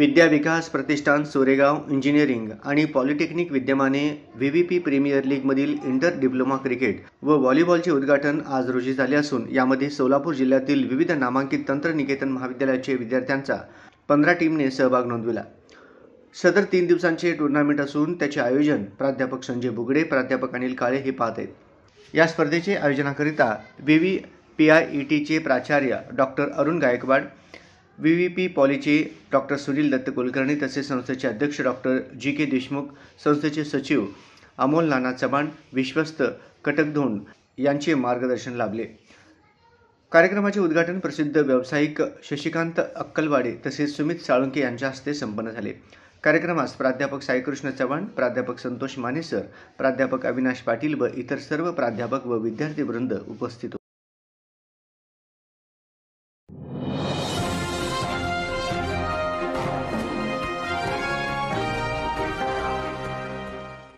विद्या विकास प्रतिष्ठान Soregaon engineering आणि polytechnic विद्यमाने व्हीव्हीपी premier लीगमधील इंटर डिप्लोमा क्रिकेट व व्हॉलीबॉलचे उद्घाटन आज रोजी झाले असून यामध्ये सोलापूर जिल्ह्यातील विविध नामांकित तंत्रनिकेतन महाविद्यालयाचे विद्यार्थ्यांचा 15 टीमने सहभाग नोंदविला। सदर 3 दिवसांचे टूर्नामेंट असून त्याचे आयोजन प्राध्यापक संजय बुगडे, प्राध्यापक अनिल काळे हे पाहत आहेत। या स्पर्धेचे आयोजनाकरिता व्हीव्हीपीआयईटीचे प्राचार्य डॉक्टर अरुण गायकवाड, व्हीव्हीपी पॉलीचे डॉक्टर सुनील दत्त कुलकर्णी तसेच संस्थेचे अध्यक्ष डॉक्टर जी.के. देशमुख, संस्थेचे सचिव अमोल नाना चव्हाण, विश्वस्त कटकधोंड यांचे मार्गदर्शन लाभले। कार्यक्रमाचे उद्घाटन प्रसिद्ध व्यावसायिक शशिकांत अक्कलवाडे तसेच सुमित साळुंके यांच्या हस्ते संपन्न झाले। कार्यक्रमास प्राध्यापक साईकृष्ण चव्हाण, प्राध्यापक संतोष मानेसर, प्राध्यापक अविनाश पाटील व इतर सर्व प्राध्यापक व विद्यार्थीवृंद उपस्थित होते।